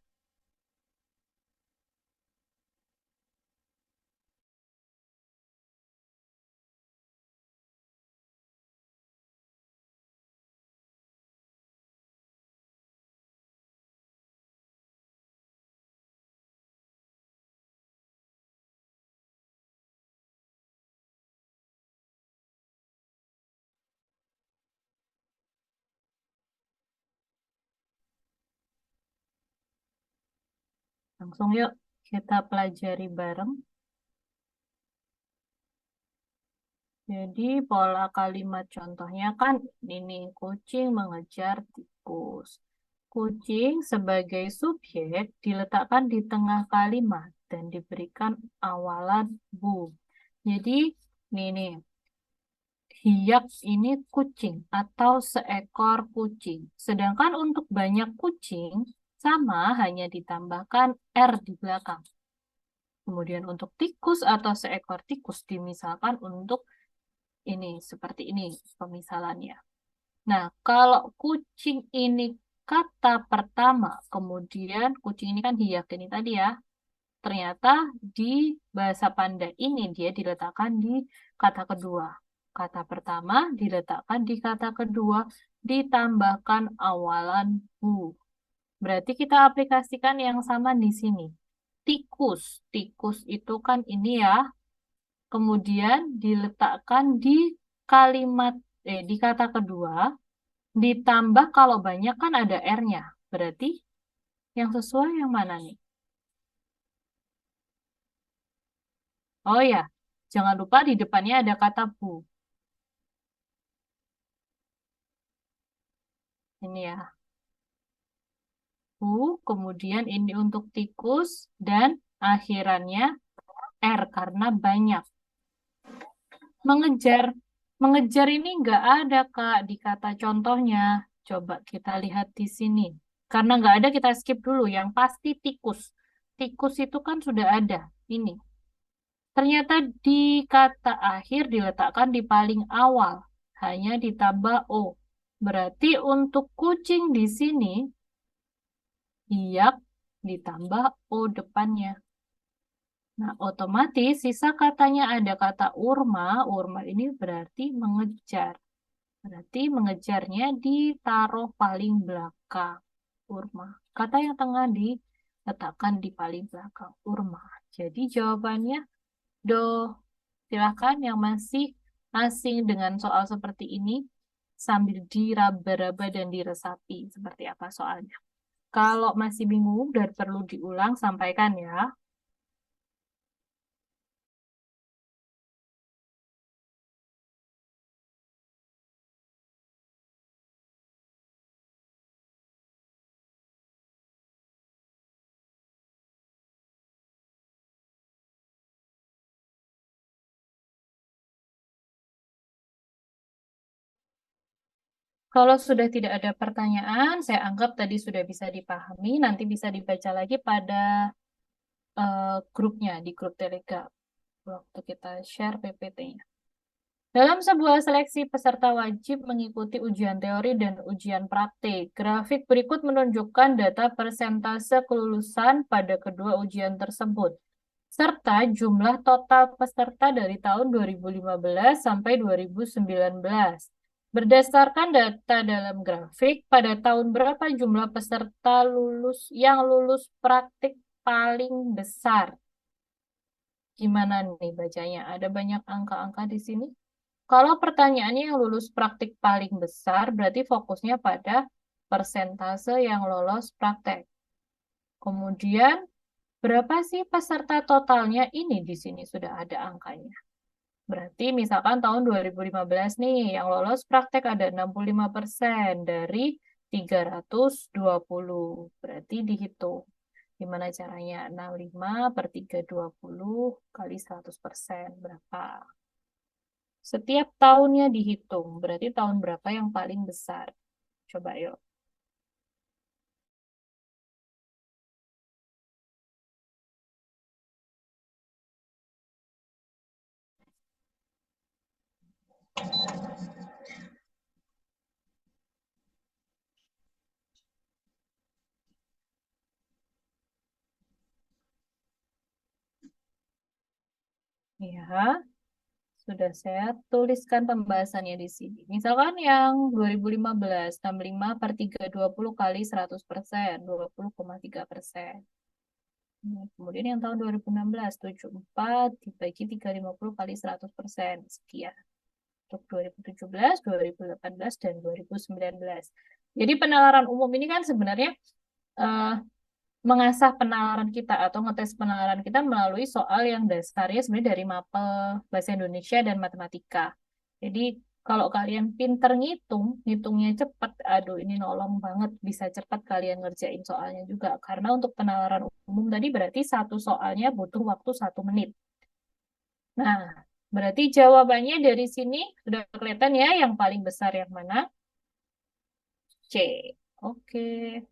Langsung yuk kita pelajari bareng. Jadi pola kalimat contohnya kan ini kucing mengejar tikus. Kucing sebagai subjek diletakkan di tengah kalimat dan diberikan awalan bu. Jadi nih, hiyak ini kucing atau seekor kucing. Sedangkan untuk banyak kucing sama hanya ditambahkan R di belakang. Kemudian untuk tikus atau seekor tikus dimisalkan untuk ini seperti ini pemisalannya. Nah, kalau kucing ini kata pertama, kemudian kucing ini kan hiyak ini tadi ya. Ternyata di bahasa Panda ini dia diletakkan di kata kedua. Kata pertama diletakkan di kata kedua, ditambahkan awalan bu. Berarti kita aplikasikan yang sama di sini. Tikus. Tikus itu kan ini ya. Kemudian diletakkan di kalimat, di kata kedua, ditambah kalau banyak kan ada R-nya. Berarti yang sesuai yang mana nih? Oh ya, jangan lupa di depannya ada kata bu. Ini ya, bu, kemudian ini untuk tikus, dan akhirannya R karena banyak. Mengejar. Mengejar ini nggak ada, Kak, di kata contohnya. Coba kita lihat di sini. Karena nggak ada, kita skip dulu. Yang pasti tikus. Tikus itu kan sudah ada. Ini. Ternyata di kata akhir diletakkan di paling awal. Hanya ditambah O. Berarti untuk kucing di sini, hiyak ditambah O depannya. Nah, otomatis sisa katanya ada kata urma. Urma ini berarti mengejar. Berarti mengejarnya ditaruh paling belakang. Urma. Kata yang tengah diletakkan di paling belakang. Urma. Jadi jawabannya do. Silakan yang masih asing dengan soal seperti ini sambil diraba-raba dan diresapi seperti apa soalnya. Kalau masih bingung dan perlu diulang, sampaikan ya. Kalau sudah tidak ada pertanyaan, saya anggap tadi sudah bisa dipahami. Nanti bisa dibaca lagi pada grupnya, di grup Telegram. Waktu kita share PPT-nya. Dalam sebuah seleksi, peserta wajib mengikuti ujian teori dan ujian praktik. Grafik berikut menunjukkan data persentase kelulusan pada kedua ujian tersebut, serta jumlah total peserta dari tahun 2015 sampai 2019. Berdasarkan data dalam grafik, pada tahun berapa jumlah peserta yang lulus praktik paling besar? Gimana nih bacanya? Ada banyak angka-angka di sini. Kalau pertanyaannya yang lulus praktik paling besar, berarti fokusnya pada persentase yang lolos praktek. Kemudian Berapa sih peserta totalnya? Ini di sini sudah ada angkanya. Berarti misalkan tahun 2015 nih, yang lolos praktek ada 65% dari 320. Berarti dihitung. Gimana caranya? 65 per 320 kali 100%. Berapa? Setiap tahunnya dihitung. Berarti tahun berapa yang paling besar? Coba yuk. Ya, sudah saya tuliskan pembahasannya di sini. Misalkan yang 2015, 65 per 320 kali 100%, 20,3%. Kemudian yang tahun 2016, 74 dibagi 350 kali 100%. Sekian. Untuk 2017, 2018, dan 2019. Jadi penalaran umum ini kan sebenarnya eh, mengasah penalaran kita atau ngetes penalaran kita melalui soal yang dasarnya sebenarnya dari mapel bahasa Indonesia dan matematika. Jadi kalau kalian pinter ngitung, ngitungnya cepat, aduh ini nolong banget bisa cepat kalian ngerjain soalnya juga. Karena untuk penalaran umum tadi berarti satu soalnya butuh waktu 1 menit. Nah, berarti jawabannya dari sini sudah kelihatan ya yang paling besar yang mana? C. Oke.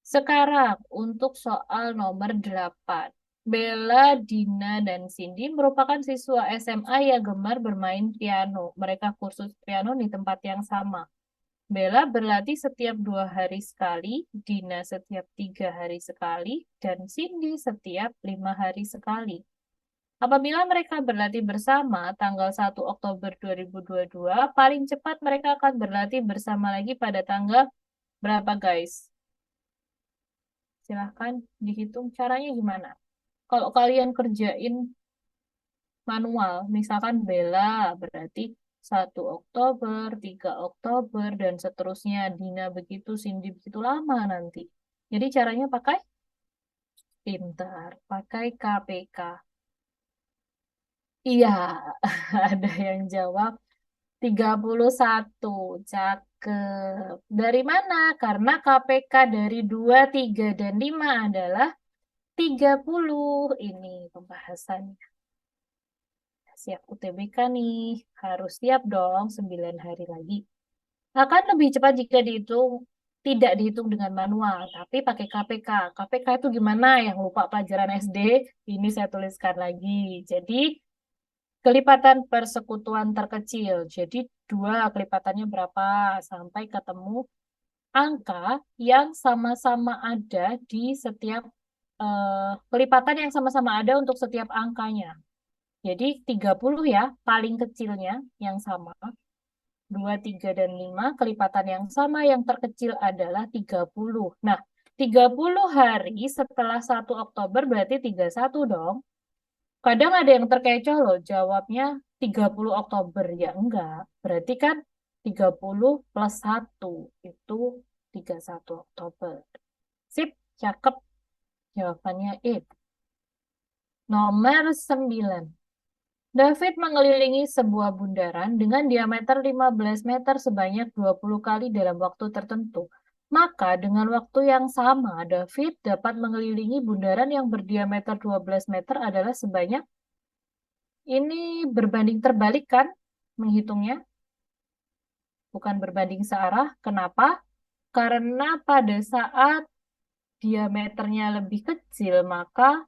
Sekarang untuk soal nomor 8. Bella, Dina, dan Cindy merupakan siswa SMA yang gemar bermain piano. Mereka kursus piano di tempat yang sama. Bella berlatih setiap 2 hari sekali, Dina setiap 3 hari sekali, dan Cindy setiap 5 hari sekali. Apabila mereka berlatih bersama tanggal 1 Oktober 2022, paling cepat mereka akan berlatih bersama lagi pada tanggal berapa, guys? Silahkan dihitung caranya gimana. Kalau kalian kerjain manual, misalkan Bella berarti 1 Oktober, 3 Oktober, dan seterusnya. Dina begitu, Cindy begitu lama nanti. Jadi caranya pakai pintar, pakai KPK. Iya, ada yang jawab 31. Cakep. Dari mana? Karena KPK dari 2, 3, dan 5 adalah 30. Ini pembahasannya. Siap UTBK nih. Harus siap dong 9 hari lagi. Akan lebih cepat jika dihitung, tidak dihitung dengan manual, tapi pakai KPK. KPK itu gimana? Yang lupa pelajaran SD, ini saya tuliskan lagi. Jadi, kelipatan persekutuan terkecil. Jadi, dua kelipatannya berapa? Sampai ketemu angka yang sama-sama ada di setiap kelipatan yang sama-sama ada untuk setiap angkanya. Jadi 30 ya, paling kecilnya yang sama. 2, 3, dan 5 kelipatan yang sama yang terkecil adalah 30. Nah, 30 hari setelah 1 Oktober berarti 31 dong. Kadang ada yang terkecoh loh, jawabnya 30 Oktober. Ya enggak, berarti kan 30 plus 1 itu 31 Oktober. Sip, cakep. Jawabannya E. Nomor 9. David mengelilingi sebuah bundaran dengan diameter 15 meter sebanyak 20 kali dalam waktu tertentu. Maka dengan waktu yang sama, David dapat mengelilingi bundaran yang berdiameter 12 meter adalah sebanyak, ini berbanding terbalik kan menghitungnya, bukan berbanding searah. Kenapa? Karena pada saat diameternya lebih kecil, maka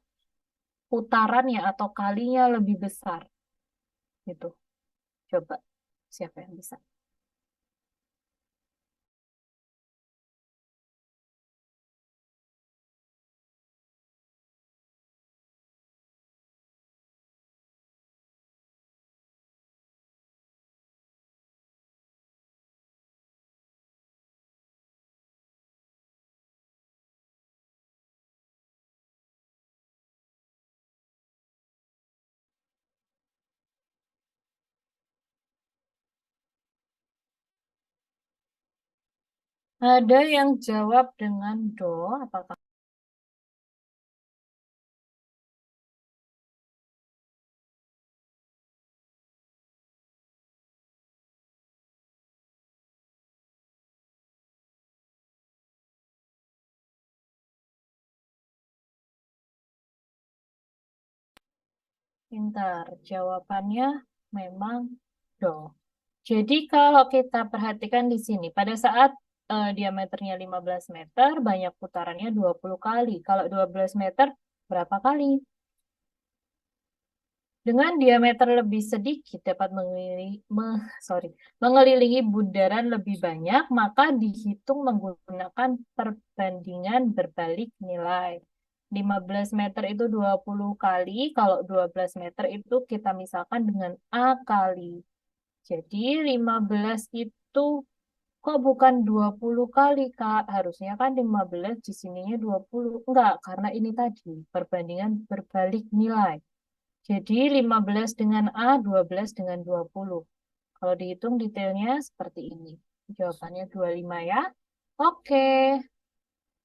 putarannya atau kalinya lebih besar. Gitu. Coba, siapa yang bisa? Ada yang jawab dengan do, apakah? Pintar. Jawabannya memang do. Jadi kalau kita perhatikan di sini, pada saat diameternya 15 meter, banyak putarannya 20 kali. Kalau 12 meter, berapa kali? Dengan diameter lebih sedikit dapat mengelilingi bundaran lebih banyak, maka dihitung menggunakan perbandingan berbalik nilai. 15 meter itu 20 kali, kalau 12 meter itu kita misalkan dengan A kali. Jadi 15 itu kok bukan 20 kali, Kak? Harusnya kan 15 di sininya 20. Enggak, karena ini tadi perbandingan berbalik nilai. Jadi 15 dengan A, 12 dengan 20. Kalau dihitung detailnya seperti ini. Jawabannya 25 ya. Oke.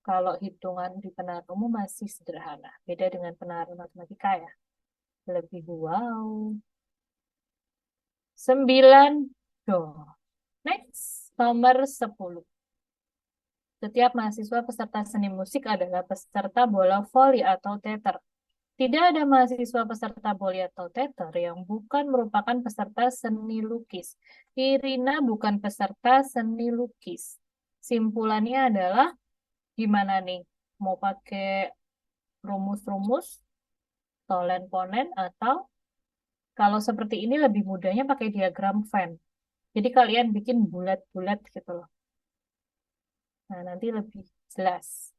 Kalau hitungan di penaruh umum masih sederhana. Beda dengan penaruh matematika ya. Lebih wow. 9 do. Next, nomor 10. Setiap mahasiswa peserta seni musik adalah peserta bola voli atau teater. Tidak ada mahasiswa peserta bola atau teater yang bukan merupakan peserta seni lukis. Irina bukan peserta seni lukis. Simpulannya adalah gimana nih? Mau pakai rumus-rumus, tolen-ponen, atau kalau seperti ini lebih mudahnya pakai diagram Venn. Jadi kalian bikin bulat-bulat gitu loh. Nah, nanti lebih jelas.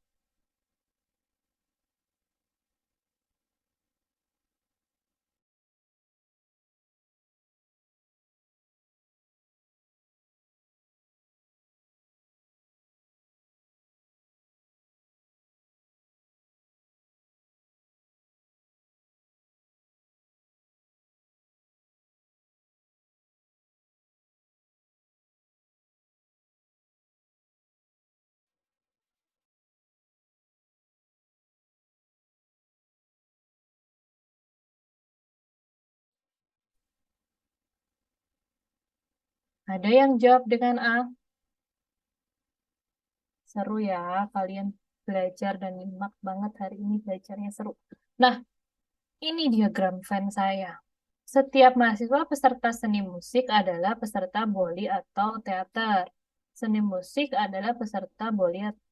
Ada yang jawab dengan A. Seru ya, kalian belajar dan nyimak banget hari ini belajarnya seru. Nah, ini diagram Venn saya. Setiap mahasiswa peserta seni musik adalah peserta boli atau teater. Seni musik adalah peserta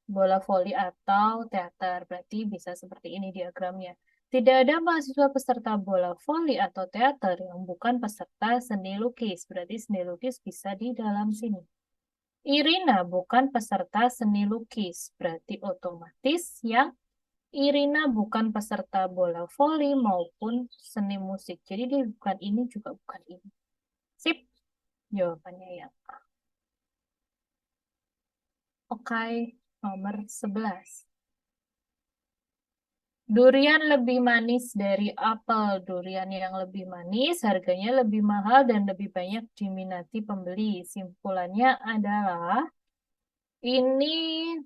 bola voli atau teater. Berarti bisa seperti ini diagramnya. Tidak ada mahasiswa peserta bola voli atau teater yang bukan peserta seni lukis. Berarti seni lukis bisa di dalam sini. Irina bukan peserta seni lukis, berarti otomatis yang Irina bukan peserta bola voli maupun seni musik. Jadi dia bukan ini juga bukan ini. Sip, jawabannya yang A. Oke, nomor 11. Durian lebih manis dari apel. Durian yang lebih manis harganya lebih mahal dan lebih banyak diminati pembeli. Simpulannya adalah ini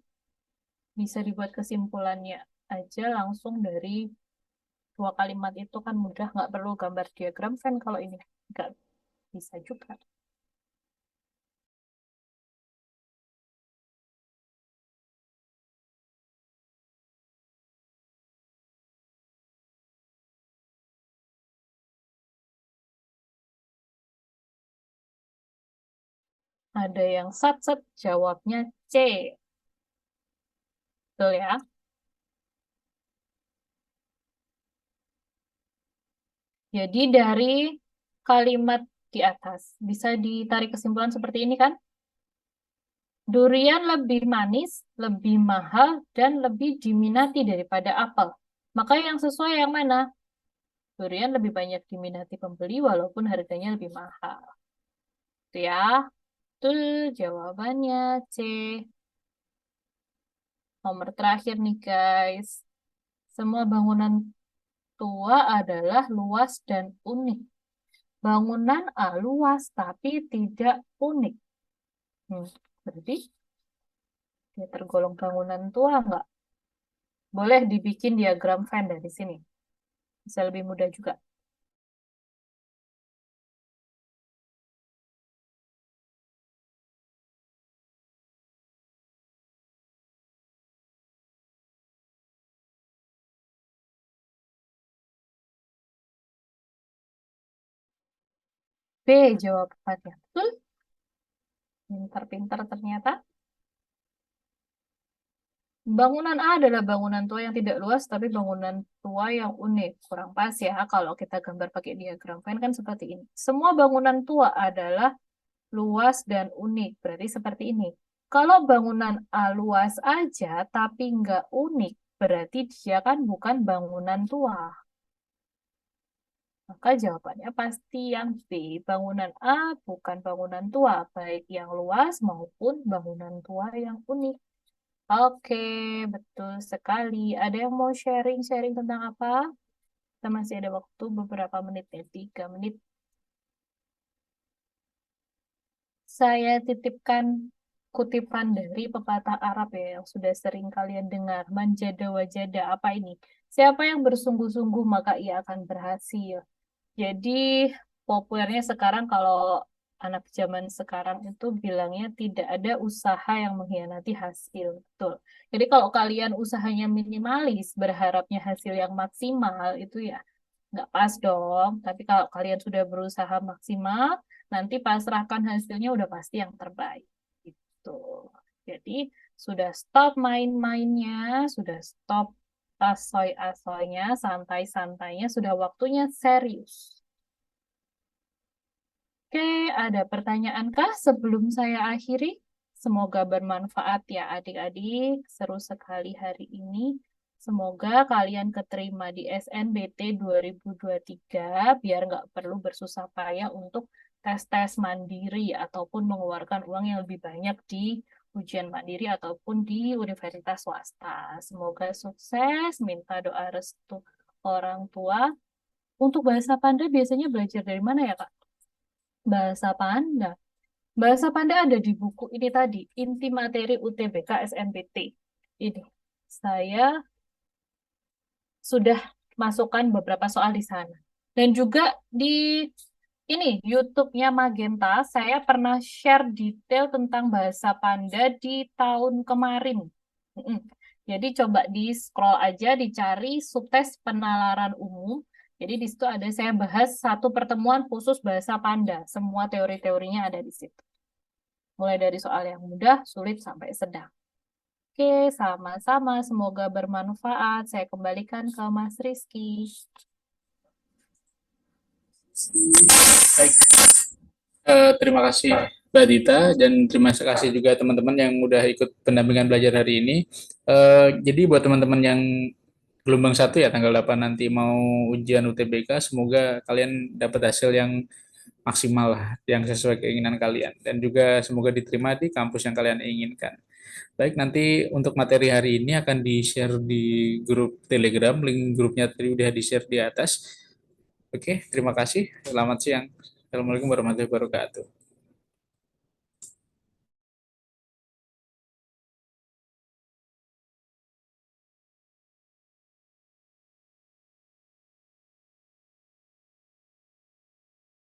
bisa dibuat kesimpulannya aja langsung dari dua kalimat itu kan mudah, nggak perlu gambar diagram Venn kalau ini nggak bisa juga. Ada yang sat-sat jawabnya C. Betul ya. Jadi dari kalimat di atas bisa ditarik kesimpulan seperti ini kan? Durian lebih manis, lebih mahal, dan lebih diminati daripada apel. Maka yang sesuai yang mana? Durian lebih banyak diminati pembeli walaupun harganya lebih mahal. Itu ya. Betul jawabannya C. Nomor terakhir nih guys. Semua bangunan tua adalah luas dan unik. Bangunan A luas tapi tidak unik. Hmm, berarti dia tergolong bangunan tua nggak? Boleh dibikin diagram Venn dari sini. Bisa lebih mudah juga. B jawabannya. Betul? Pintar-pintar ternyata. Bangunan A adalah bangunan tua yang tidak luas, tapi bangunan tua yang unik. Kurang pas ya, kalau kita gambar pakai diagram Venn kan seperti ini. Semua bangunan tua adalah luas dan unik. Berarti seperti ini. Kalau bangunan A luas aja, tapi nggak unik, berarti dia kan bukan bangunan tua. Maka jawabannya pasti yang B. Bangunan A bukan bangunan tua, baik yang luas maupun bangunan tua yang unik. Oke, betul sekali. Ada yang mau sharing-sharing tentang apa? Kita masih ada waktu beberapa menit ya, 3 menit. Saya titipkan kutipan dari pepatah Arab ya, yang sudah sering kalian dengar. Manjada wajada, apa ini? Siapa yang bersungguh-sungguh maka ia akan berhasil. Jadi populernya sekarang kalau anak zaman sekarang itu bilangnya tidak ada usaha yang mengkhianati hasil. Betul. Jadi kalau kalian usahanya minimalis, berharapnya hasil yang maksimal, itu ya nggak pas dong. Tapi kalau kalian sudah berusaha maksimal, nanti pasrahkan hasilnya udah pasti yang terbaik. Gitu. Jadi sudah stop main-mainnya, sudah stop asoy-asoynya, santai-santainya, sudah waktunya serius. Oke, ada pertanyaankah sebelum saya akhiri? Semoga bermanfaat ya adik-adik. Seru sekali hari ini. Semoga kalian keterima di SNBT 2023 biar nggak perlu bersusah payah untuk tes-tes mandiri ataupun mengeluarkan uang yang lebih banyak di ujian mandiri ataupun di universitas swasta. Semoga sukses, minta doa restu orang tua. Untuk bahasa Panda biasanya belajar dari mana ya, Kak? Bahasa Panda. Bahasa Panda ada di buku ini tadi, Inti Materi UTBK SNBT. Ini, saya sudah masukkan beberapa soal di sana. Dan juga di ini, YouTube-nya Magenta, saya pernah share detail tentang bahasa Panda di tahun kemarin. Mm-mm. Jadi coba di scroll aja, dicari subtes penalaran umum. Jadi di situ ada saya bahas satu pertemuan khusus bahasa Panda. Semua teori-teorinya ada di situ. Mulai dari soal yang mudah, sulit, sampai sedang. Oke, sama-sama. Semoga bermanfaat. Saya kembalikan ke Mas Rizky. Baik, terima kasih Mbak Dita dan terima kasih juga teman-teman yang udah ikut pendampingan belajar hari ini. Jadi buat teman-teman yang gelombang 1 ya tanggal 8 nanti mau ujian UTBK, semoga kalian dapat hasil yang maksimal lah, yang sesuai keinginan kalian dan juga semoga diterima di kampus yang kalian inginkan. Baik, nanti untuk materi hari ini akan di-share di grup Telegram, link grupnya tadi udah di-share di atas. Oke, terima kasih. Selamat siang. Assalamualaikum warahmatullahi wabarakatuh.